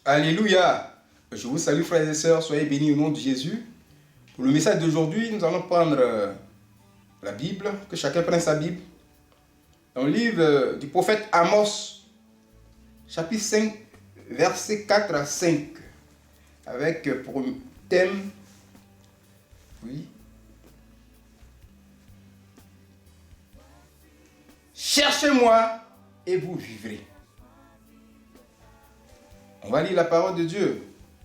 Alléluia. Je vous salue frères et sœurs, soyez bénis au nom de Jésus. Pour le message d'aujourd'hui, nous allons prendre la Bible, que chacun prenne sa Bible. Dans le livre du prophète Amos, chapitre 5, versets 4 à 5, avec pour thème, cherchez-moi et vous vivrez. On va lire la parole de Dieu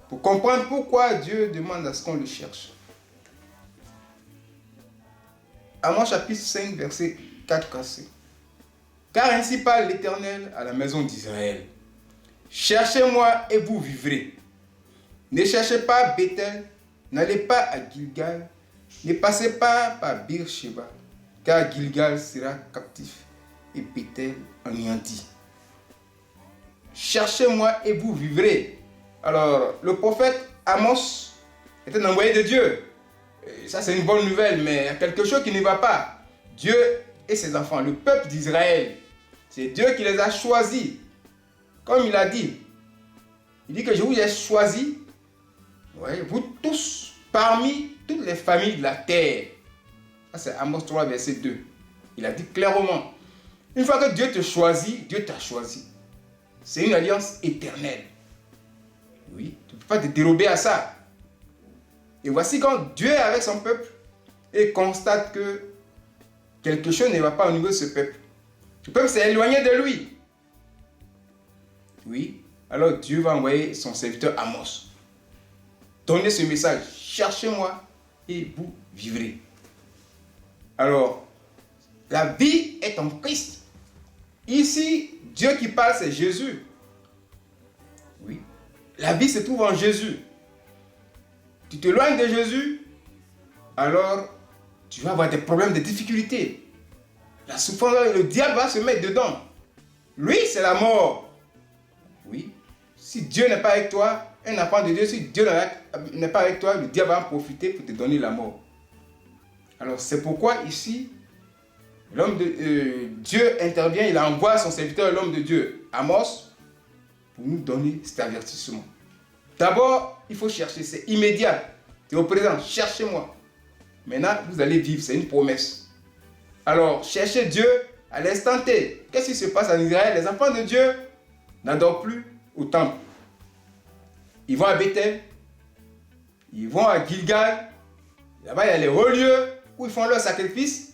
pour comprendre pourquoi Dieu demande à ce qu'on le cherche. Amos chapitre 5, verset 4 à 5. Car ainsi parle l'Éternel à la maison d'Israël. Cherchez-moi et vous vivrez. Ne cherchez pas Bethel, n'allez pas à Gilgal, ne passez pas par Beersheba, car Gilgal sera captif et Bethel anéanti. Cherchez-moi et vous vivrez. Alors, le prophète Amos est un envoyé de Dieu. Et ça, c'est une bonne nouvelle, mais il y a quelque chose qui ne va pas. Dieu et ses enfants, le peuple d'Israël, c'est Dieu qui les a choisis. Comme il a dit, il dit que je vous ai choisis, vous tous, parmi toutes les familles de la terre. Ça, c'est Amos 3, verset 2. Il a dit clairement, une fois que Dieu te choisit, Dieu t'a choisi. C'est une alliance éternelle. Oui, tu ne peux pas te dérober à ça. Et voici quand Dieu est avec son peuple et constate que quelque chose ne va pas au niveau de ce peuple. Le peuple s'est éloigné de lui. Oui, alors Dieu va envoyer son serviteur Amos. Donnez ce message. Cherchez-moi et vous vivrez. Alors, la vie est en Christ. Ici, Dieu qui parle, c'est Jésus. Oui. La vie se trouve en Jésus. Tu t'éloignes de Jésus, alors tu vas avoir des problèmes, des difficultés. La souffrance, le diable va se mettre dedans. Lui, c'est la mort. Oui. Si Dieu n'est pas avec toi, un enfant de Dieu, si Dieu n'est pas avec toi, le diable va en profiter pour te donner la mort. Alors, c'est pourquoi ici, l'homme de Dieu intervient, il envoie son serviteur, l'homme de Dieu, Amos, pour nous donner cet avertissement. D'abord, il faut chercher, c'est immédiat. C'est au présent, cherchez-moi. Maintenant, vous allez vivre, c'est une promesse. Alors, cherchez Dieu à l'instant T. Qu'est-ce qui se passe en Israël? Les enfants de Dieu n'adorent plus au temple. Ils vont à Bethel, ils vont à Gilgal. Là-bas, il y a les hauts lieux où ils font leur sacrifice.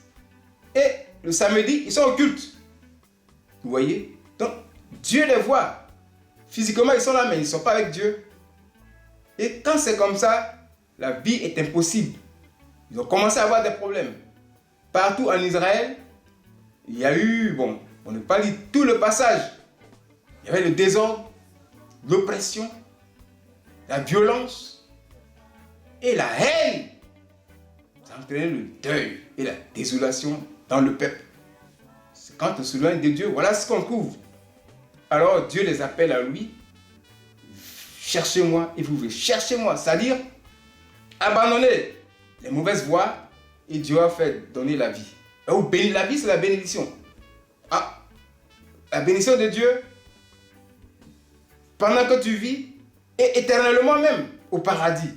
Et le samedi, ils sont au culte. Vous voyez? Donc, Dieu les voit. Physiquement, ils sont là, mais ils ne sont pas avec Dieu. Et quand c'est comme ça, la vie est impossible. Ils ont commencé à avoir des problèmes. Partout en Israël, il y a eu, on ne peut pas lire tout le passage. Il y avait le désordre, l'oppression, la violence et la haine. Ça entraînait le deuil et la désolation dans le peuple. C'est quand on s'éloigne de Dieu, voilà ce qu'on trouve. Alors Dieu les appelle à lui. Cherchez-moi et vous verrez. Cherchez-moi, c'est-à-dire abandonnez les mauvaises voies et Dieu va faire donner la vie. La vie, c'est la bénédiction. La bénédiction de Dieu, pendant que tu vis, et éternellement même au paradis.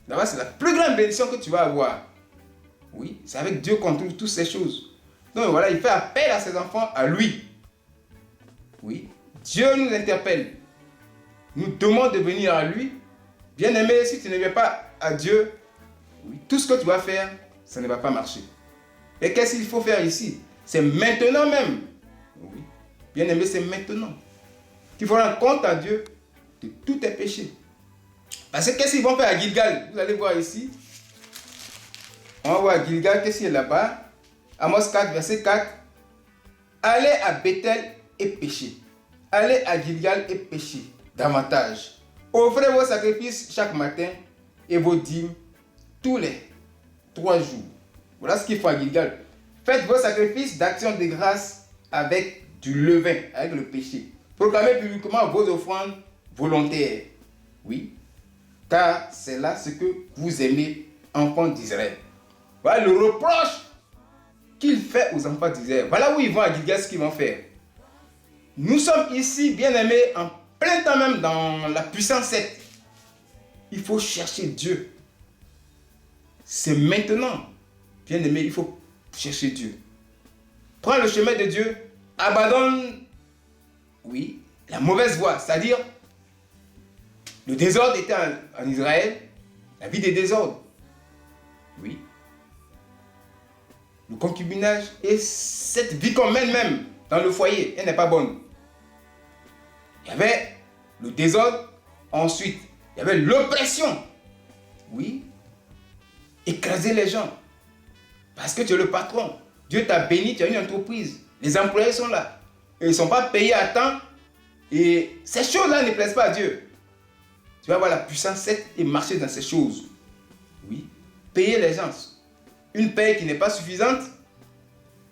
Là-bas, c'est la plus grande bénédiction que tu vas avoir. Oui, c'est avec Dieu qu'on trouve toutes ces choses. Donc voilà, il fait appel à ses enfants, à lui. Oui, Dieu nous interpelle, nous demande de venir à lui. Bien-aimé, si tu ne viens pas à Dieu, oui, tout ce que tu vas faire, ça ne va pas marcher. Et qu'est-ce qu'il faut faire ici? C'est maintenant même. Oui, bien-aimé, c'est maintenant qu'il faut rendre compte à Dieu de tous tes péchés. Parce que qu'est-ce qu'ils vont faire à Gilgal? Vous allez voir ici. On va voir à Gilgal, qu'est-ce qu'il y a là-bas? Amos 4, verset 4. Allez à Bethel et péchez. Allez à Gilgal et péchez davantage. Offrez vos sacrifices chaque matin et vos dîmes tous les 3 jours. Voilà ce qu'il faut à Gilgal. Faites vos sacrifices d'action de grâce avec du levain, avec le péché. Proclamez publiquement vos offrandes volontaires. Oui, car c'est là ce que vous aimez, enfants d'Israël. Voilà le reproche qu'il fait aux enfants d'Israël. Voilà où ils vont à Gilgal, ce qu'ils vont faire. Nous sommes ici, bien-aimés, en plein temps même dans la puissance 7. Il faut chercher Dieu. C'est maintenant. Bien aimé, il faut chercher Dieu. Prends le chemin de Dieu. Abandonne, oui, la mauvaise voie. C'est-à-dire, le désordre était en Israël. La vie des désordres. Oui. Le concubinage et cette vie qu'on mène même dans le foyer, elle n'est pas bonne. Il y avait le désordre. Ensuite, il y avait l'oppression. Oui. Écraser les gens. Parce que tu es le patron. Dieu t'a béni, tu as une entreprise. Les employés sont là. Et ils ne sont pas payés à temps. Et ces choses-là ne plaisent pas à Dieu. Tu vas avoir la puissance 7 et marcher dans ces choses. Oui. Payer les gens. Une paye qui n'est pas suffisante,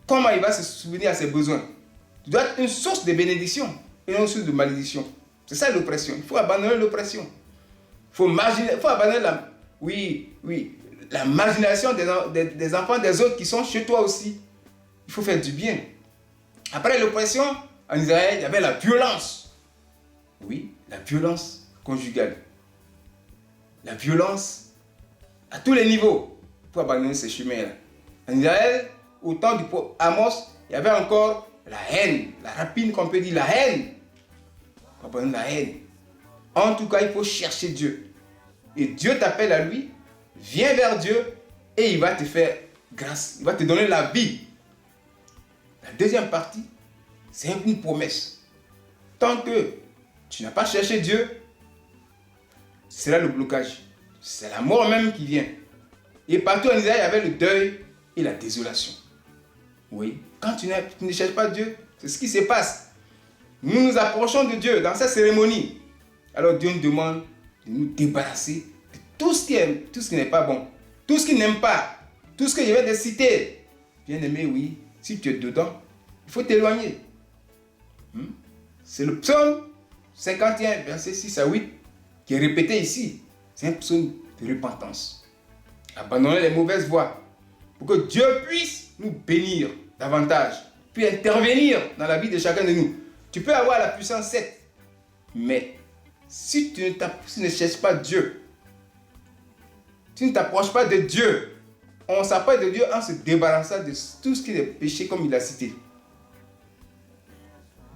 comment il va se souvenir à ses besoins? Tu dois être une source de bénédiction et non une source de malédiction. C'est ça l'oppression. Il faut abandonner l'oppression. Il faut abandonner la marginalisation des enfants des autres qui sont chez toi aussi. Il faut faire du bien. Après l'oppression, en Israël, il y avait la violence. Oui, la violence conjugale. La violence à tous les niveaux. Il faut abandonner ces chemins-là. En Israël, au temps du prophète Amos, il y avait encore la haine, la rapine qu'on peut dire, la haine. Il faut abandonner la haine. En tout cas, il faut chercher Dieu. Et Dieu t'appelle à lui, viens vers Dieu et il va te faire grâce. Il va te donner la vie. La deuxième partie, c'est une promesse. Tant que tu n'as pas cherché Dieu, c'est là le blocage. C'est la mort même qui vient. Et partout en Israël, il y avait le deuil et la désolation. Oui, quand tu ne cherches pas Dieu, c'est ce qui se passe. Nous nous approchons de Dieu dans cette cérémonie. Alors Dieu nous demande de nous débarrasser de tout ce qui n'est pas bon, tout ce qu'il n'aime pas, tout ce que je vais te citer. Bien aimé, oui, si tu es dedans, il faut t'éloigner. C'est le psaume 51, verset 6 à 8, qui est répété ici. C'est un psaume de repentance. Abandonner les mauvaises voies pour que Dieu puisse nous bénir davantage, puis intervenir dans la vie de chacun de nous. Tu peux avoir la puissance 7, mais si tu ne cherches pas Dieu, tu ne t'approches pas de Dieu, on s'approche de Dieu en se débarrassant de tout ce qui est péché comme il a cité.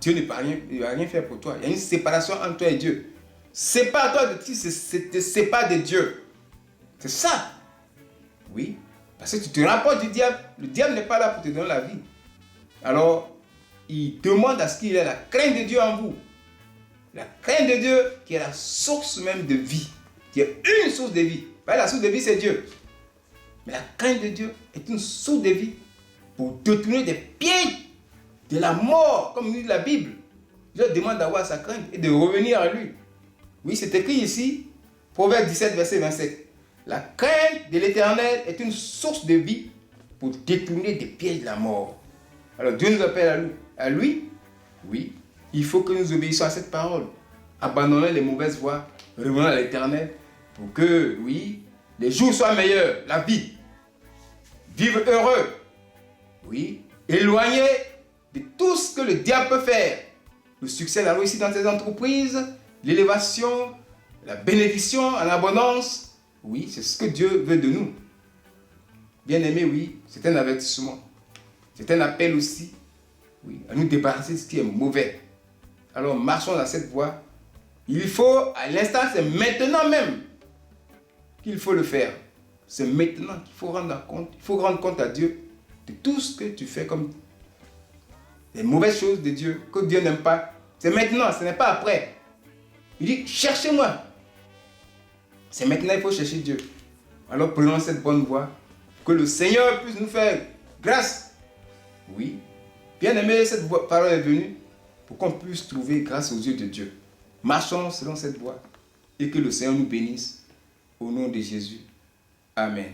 Dieu ne va rien faire pour toi. Il y a une séparation entre toi et Dieu. Sépare-toi de qui te sépare de Dieu. C'est ça. Oui. Parce que tu te rapproches du diable. Le diable n'est pas là pour te donner la vie. Alors, il demande à ce qu'il ait la crainte de Dieu en vous. La crainte de Dieu qui est la source même de vie. Qui est une source de vie. La source de vie, c'est Dieu. Mais la crainte de Dieu est une source de vie pour détourner des pieds de la mort, comme nous dit la Bible. Dieu demande d'avoir sa crainte et de revenir à lui. Oui, c'est écrit ici, Proverbe 17, verset 27. La crainte de l'Éternel est une source de vie pour détourner des pièges de la mort. Alors Dieu nous appelle à lui. Oui, il faut que nous obéissions à cette parole. Abandonnons les mauvaises voies, revenons à l'Éternel pour que, oui, les jours soient meilleurs, la vie. Vivre heureux. Oui, éloigné de tout ce que le diable peut faire. Le succès, la réussite dans tes entreprises, l'élévation, la bénédiction en abondance. Oui, c'est ce que Dieu veut de nous. Bien aimé, oui, c'est un avertissement. C'est un appel aussi, oui, à nous débarrasser de ce qui est mauvais. Alors marchons dans cette voie. Il faut, à l'instant, c'est maintenant même qu'il faut le faire. C'est maintenant qu'il faut rendre compte. Il faut rendre compte à Dieu de tout ce que tu fais comme les mauvaises choses de Dieu, que Dieu n'aime pas. C'est maintenant, ce n'est pas après. Il dit, cherchez-moi. C'est maintenant, il faut chercher Dieu. Alors prenons cette bonne voie. Que le Seigneur puisse nous faire grâce. Oui. Bien aimé, cette parole est venue pour qu'on puisse trouver grâce aux yeux de Dieu. Marchons selon cette voie et que le Seigneur nous bénisse. Au nom de Jésus. Amen.